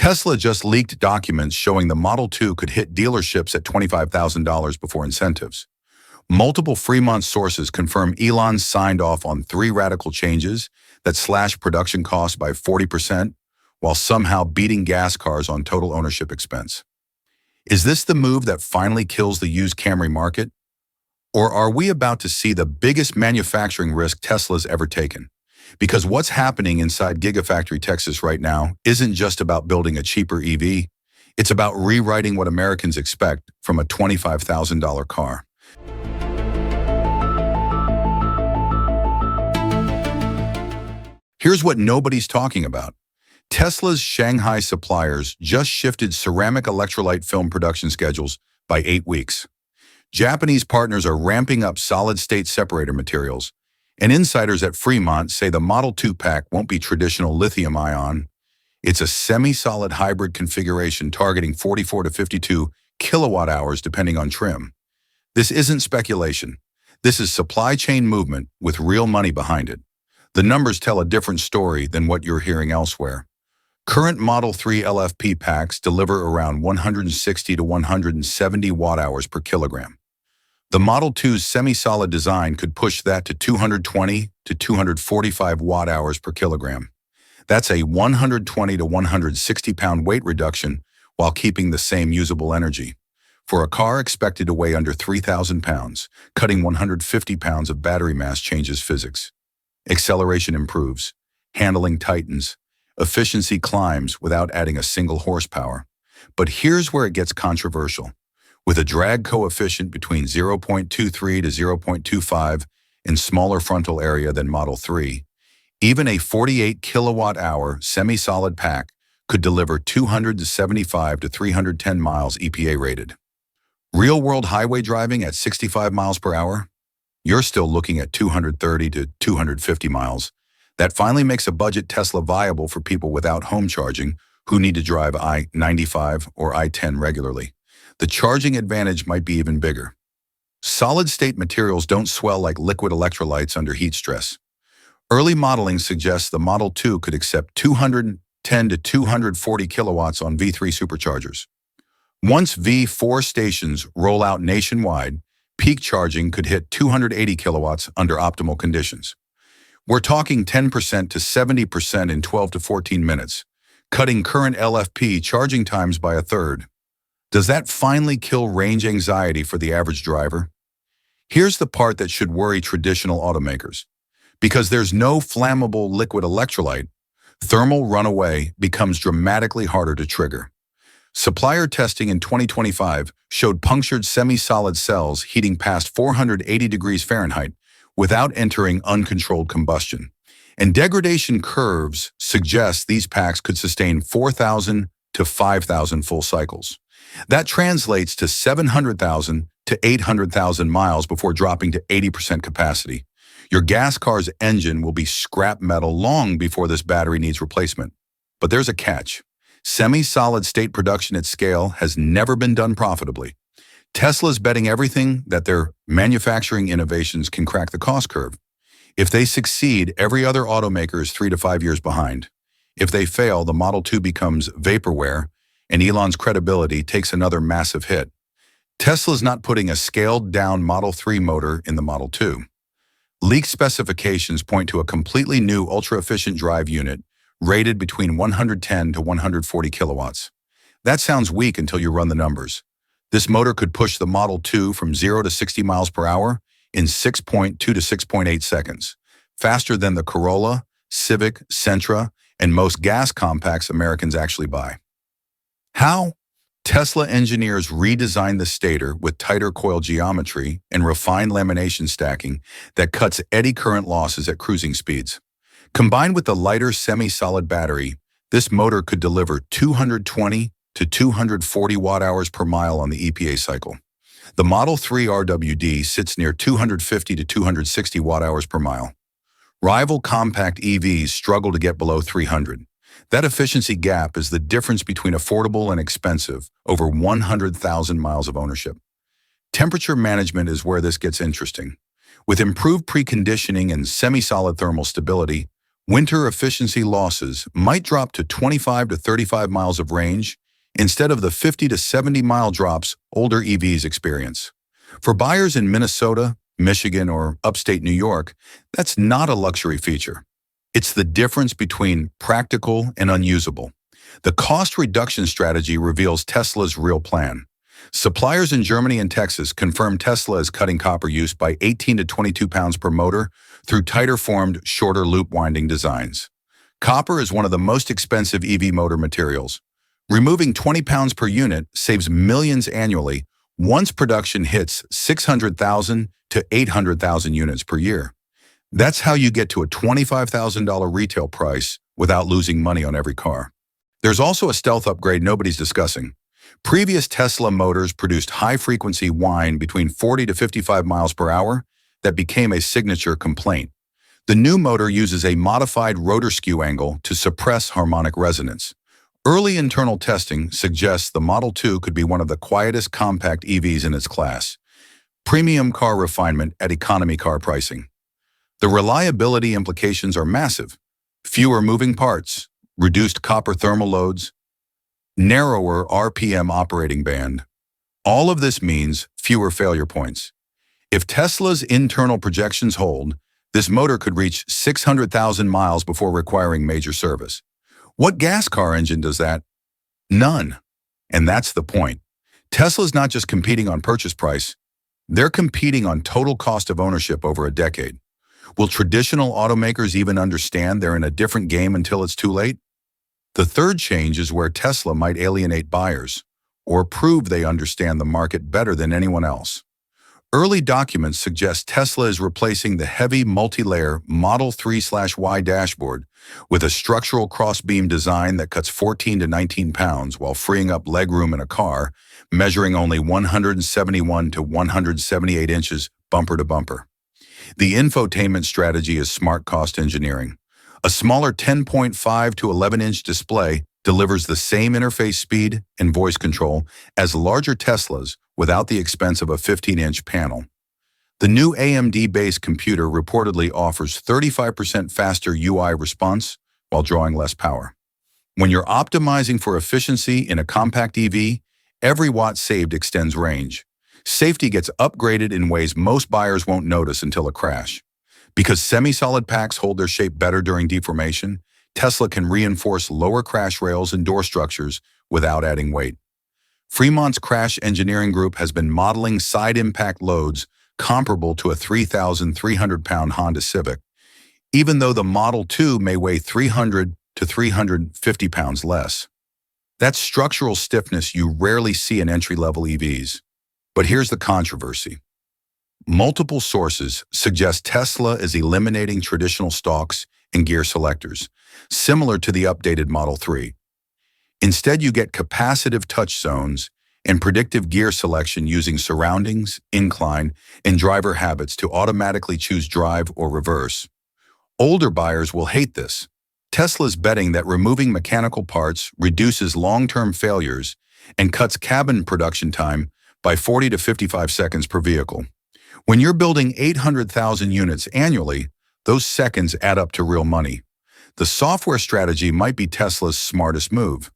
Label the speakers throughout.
Speaker 1: Tesla just leaked documents showing the Model 2 could hit dealerships at $25,000 before incentives. Multiple Fremont sources confirm Elon signed off on 3 radical changes that slash production costs by 40%, while somehow beating gas cars on total ownership expense. Is this the move that finally kills the used Camry market? Or are we about to see the biggest manufacturing risk Tesla's ever taken? Because what's happening inside Gigafactory Texas right now isn't just about building a cheaper EV, it's about rewriting what Americans expect from a $25,000 car. Here's what nobody's talking about. Tesla's Shanghai suppliers just shifted ceramic electrolyte film production schedules by 8 weeks. Japanese partners are ramping up solid-state separator materials, and insiders at Fremont say the Model 2 pack won't be traditional lithium-ion. It's a semi-solid hybrid configuration targeting 44 to 52 kilowatt-hours depending on trim. This isn't speculation. This is supply chain movement with real money behind it. The numbers tell a different story than what you're hearing elsewhere. Current Model 3 LFP packs deliver around 160 to 170 watt-hours per kilogram. The Model 2's semi-solid design could push that to 220 to 245 watt-hours per kilogram. That's a 120 to 160 pound weight reduction while keeping the same usable energy. For a car expected to weigh under 3,000 pounds, cutting 150 pounds of battery mass changes physics. Acceleration improves, handling tightens, efficiency climbs without adding a single horsepower. But here's where it gets controversial. With a drag coefficient between 0.23 to 0.25 and smaller frontal area than Model 3, even a 48 kilowatt-hour semi-solid pack could deliver 275 to 310 miles EPA rated. Real-world highway driving at 65 miles per hour? You're still looking at 230 to 250 miles. That finally makes a budget Tesla viable for people without home charging who need to drive I-95 or I-10 regularly. The charging advantage might be even bigger. Solid-state materials don't swell like liquid electrolytes under heat stress. Early modeling suggests the Model 2 could accept 210 to 240 kilowatts on V3 superchargers. Once V4 stations roll out nationwide, peak charging could hit 280 kilowatts under optimal conditions. We're talking 10% to 70% in 12 to 14 minutes, cutting current LFP charging times by a third. Does that finally kill range anxiety for the average driver? Here's the part that should worry traditional automakers. Because there's no flammable liquid electrolyte, thermal runaway becomes dramatically harder to trigger. Supplier testing in 2025 showed punctured semi-solid cells heating past 480 degrees Fahrenheit without entering uncontrolled combustion. And degradation curves suggest these packs could sustain 4,000 to 5,000 full cycles. That translates to 700,000 to 800,000 miles before dropping to 80% capacity. Your gas car's engine will be scrap metal long before this battery needs replacement. But there's a catch. Semi-solid state production at scale has never been done profitably. Tesla's betting everything that their manufacturing innovations can crack the cost curve. If they succeed, every other automaker is 3 to 5 years behind. If they fail, the Model 2 becomes vaporware, and Elon's credibility takes another massive hit. Tesla's not putting a scaled-down Model 3 motor in the Model 2. Leaked specifications point to a completely new ultra-efficient drive unit rated between 110 to 140 kilowatts. That sounds weak until you run the numbers. This motor could push the Model 2 from 0 to 60 miles per hour in 6.2 to 6.8 seconds, faster than the Corolla, Civic, Sentra, and most gas compacts Americans actually buy. How? Tesla engineers redesigned the stator with tighter coil geometry and refined lamination stacking that cuts eddy current losses at cruising speeds. Combined with the lighter semi-solid battery, this motor could deliver 220 to 240 watt-hours per mile on the EPA cycle. The Model 3 RWD sits near 250 to 260 watt-hours per mile. Rival compact EVs struggle to get below 300. That efficiency gap is the difference between affordable and expensive over 100,000 miles of ownership. Temperature management is where this gets interesting. With improved preconditioning and semi-solid thermal stability, Winter efficiency losses might drop to 25 to 35 miles of range instead of the 50 to 70 mile drops older EVs experience. For buyers in Minnesota, Michigan, or upstate New York, that's not a luxury feature. It's the difference between practical and unusable. The cost reduction strategy reveals Tesla's real plan. Suppliers in Germany and Texas confirm Tesla is cutting copper use by 18 to 22 pounds per motor through tighter-formed, shorter loop-winding designs. Copper is one of the most expensive EV motor materials. Removing 20 pounds per unit saves millions annually once production hits 600,000 to 800,000 units per year. That's how you get to a $25,000 retail price without losing money on every car. There's also a stealth upgrade nobody's discussing. Previous Tesla motors produced high-frequency whine between 40 to 55 miles per hour that became a signature complaint. The new motor uses a modified rotor skew angle to suppress harmonic resonance. Early internal testing suggests the Model 2 could be one of the quietest compact EVs in its class. Premium car refinement at economy car pricing. The reliability implications are massive. Fewer moving parts, reduced copper thermal loads, narrower RPM operating band. All of this means fewer failure points. If Tesla's internal projections hold, this motor could reach 600,000 miles before requiring major service. What gas car engine does that? None. And that's the point. Tesla's not just competing on purchase price, they're competing on total cost of ownership over a decade. Will traditional automakers even understand they're in a different game until it's too late? The third change is where Tesla might alienate buyers or prove they understand the market better than anyone else. Early documents suggest Tesla is replacing the heavy multi-layer Model 3/Y dashboard with a structural cross-beam design that cuts 14 to 19 pounds while freeing up legroom in a car measuring only 171 to 178 inches bumper to bumper. The infotainment strategy is smart cost engineering. A smaller 10.5 to 11-inch display delivers the same interface speed and voice control as larger Teslas without the expense of a 15-inch panel. The new AMD-based computer reportedly offers 35% faster UI response while drawing less power. When you're optimizing for efficiency in a compact EV, every watt saved extends range. Safety gets upgraded in ways most buyers won't notice until a crash. Because semi-solid packs hold their shape better during deformation, Tesla can reinforce lower crash rails and door structures without adding weight. Fremont's crash engineering group has been modeling side impact loads comparable to a 3,300-pound Honda Civic, even though the Model 2 may weigh 300 to 350 pounds less. That's structural stiffness you rarely see in entry-level EVs. But here's the controversy. Multiple sources suggest Tesla is eliminating traditional stalks and gear selectors, similar to the updated Model 3. Instead, you get capacitive touch zones and predictive gear selection using surroundings, incline, and driver habits to automatically choose drive or reverse. Older buyers will hate this. Tesla's betting that removing mechanical parts reduces long-term failures and cuts cabin production time by 40 to 55 seconds per vehicle. When you're building 800,000 units annually, those seconds add up to real money. The software strategy might be Tesla's smartest move.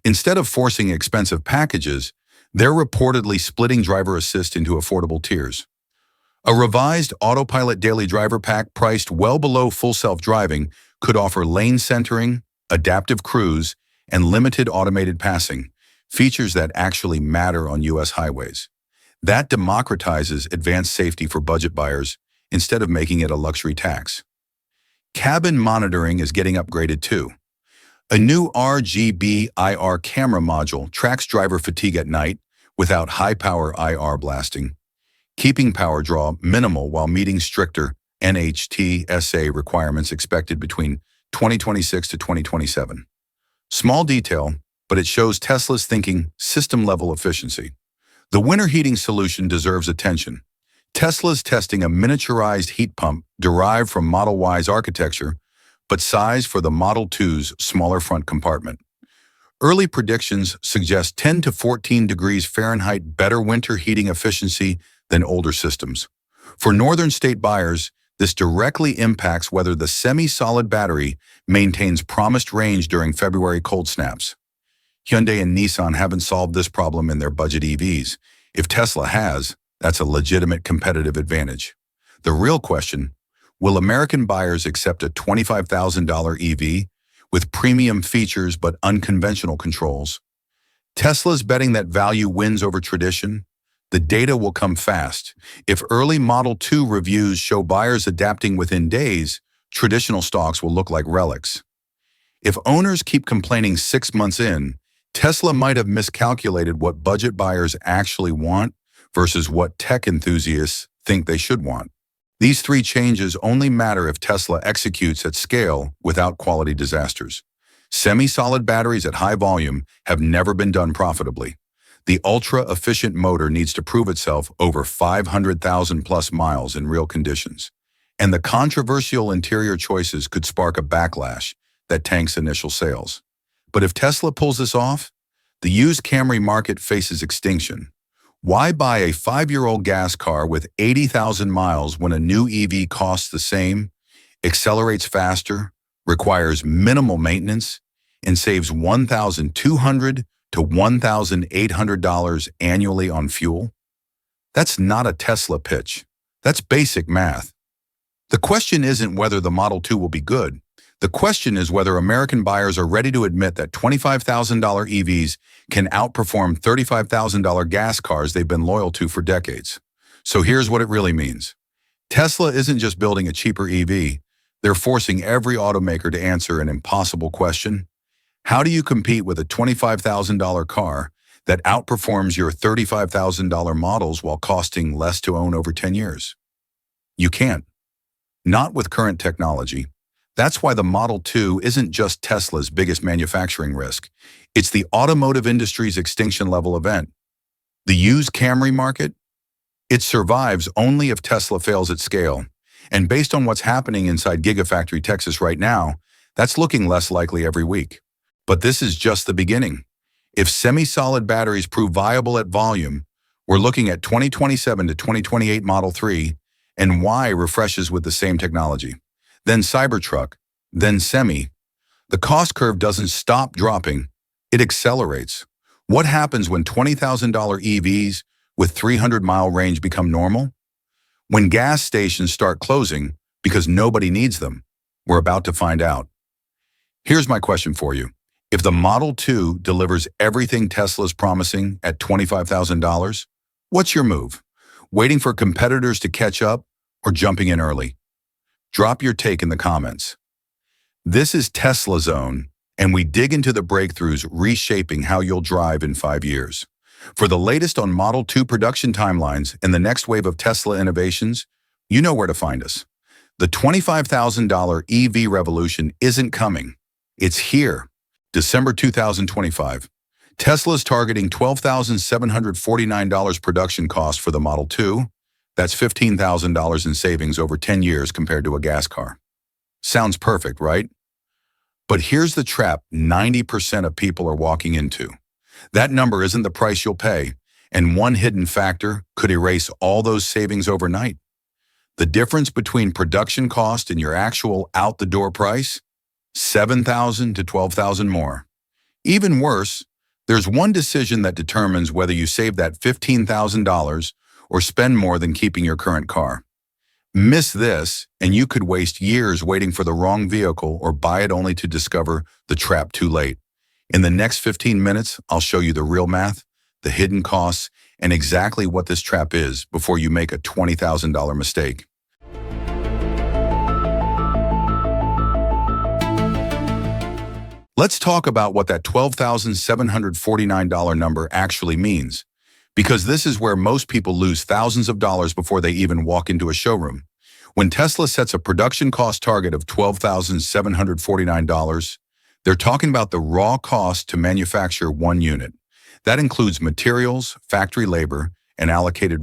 Speaker 1: Instead of forcing expensive packages, they're reportedly splitting driver assist into affordable tiers. A revised autopilot daily driver pack priced well below full self-driving could offer lane centering, adaptive cruise, and limited automated passing, features that actually matter on U.S. highways. That democratizes advanced safety for budget buyers instead of making it a luxury tax. Cabin monitoring is getting upgraded too. A new RGB IR camera module tracks driver fatigue at night without high-power IR blasting, keeping power draw minimal while meeting stricter NHTSA requirements expected between 2026 to 2027. Small detail, but it shows Tesla's thinking system-level efficiency. The winter heating solution deserves attention. Tesla's testing a miniaturized heat pump derived from Model Y's architecture, but sized for the Model 2's smaller front compartment. Early predictions suggest 10 to 14 degrees Fahrenheit better winter heating efficiency than older systems. For northern state buyers, This directly impacts whether the semi-solid battery maintains promised range during February cold snaps. Hyundai and Nissan haven't solved this problem in their budget EVs. If Tesla has, that's a legitimate competitive advantage. The real question, will American buyers accept a $25,000 EV with premium features but unconventional controls? Tesla's betting that value wins over tradition. The data will come fast. If early Model 2 reviews show buyers adapting within days, traditional stocks will look like relics. If owners keep complaining 6 months in, Tesla might have miscalculated what budget buyers actually want versus what tech enthusiasts think they should want. These three changes only matter if Tesla executes at scale without quality disasters. Semi-solid batteries at high volume have never been done profitably. The ultra-efficient motor needs to prove itself over 500,000 plus miles in real conditions. And the controversial interior choices could spark a backlash that tanks initial sales. But if Tesla pulls this off, the used Camry market faces extinction. Why buy a 5-year-old gas car with 80,000 miles when a new EV costs the same, accelerates faster, requires minimal maintenance, and saves $1,200 to $1,800 annually on fuel? That's not a Tesla pitch. That's basic math. The question isn't whether the Model 2 will be good. The question is whether American buyers are ready to admit that $25,000 EVs can outperform $35,000 gas cars they've been loyal to for decades. So here's what it really means. Tesla isn't just building a cheaper EV. They're forcing every automaker to answer an impossible question. How do you compete with a $25,000 car that outperforms your $35,000 models while costing less to own over 10 years? You can't. Not with current technology. That's why the Model 2 isn't just Tesla's biggest manufacturing risk. It's the automotive industry's extinction-level event. The used Camry market? It survives only if Tesla fails at scale. And based on what's happening inside Gigafactory Texas right now, that's looking less likely every week. But this is just the beginning. If semi-solid batteries prove viable at volume, we're looking at 2027 to 2028 Model 3, and Y refreshes with the same technology. Then Cybertruck, then Semi. The cost curve doesn't stop dropping, it accelerates. What happens when $20,000 EVs with 300-mile range become normal? When gas stations start closing because nobody needs them? We're about to find out. Here's my question for you. If the Model 2 delivers everything Tesla's promising at $25,000, what's your move? Waiting for competitors to catch up or jumping in early? Drop your take in the comments. This is Tesla Zone, and we dig into the breakthroughs reshaping how you'll drive in 5 years. For the latest on Model 2 production timelines and the next wave of Tesla innovations, you know where to find us. The $25,000 EV revolution isn't coming. It's here. December 2025. Tesla's targeting $12,749 production cost for the Model 2. That's $15,000 in savings over 10 years compared to a gas car. Sounds perfect, right? But here's the trap 90% of people are walking into. That number isn't the price you'll pay, and one hidden factor could erase all those savings overnight. The difference between production cost and your actual out-the-door price? $7,000 to $12,000 more. Even worse, there's one decision that determines whether you save that $15,000 or spend more than keeping your current car. Miss this, and you could waste years waiting for the wrong vehicle or buy it only to discover the trap too late. In the next 15 minutes, I'll show you the real math, the hidden costs, and exactly what this trap is before you make a $20,000 mistake. Let's talk about what that $12,749 number actually means, because this is where most people lose thousands of dollars before they even walk into a showroom. When Tesla sets a production cost target of $12,749, they're talking about the raw cost to manufacture one unit. That includes materials, factory labor, and allocated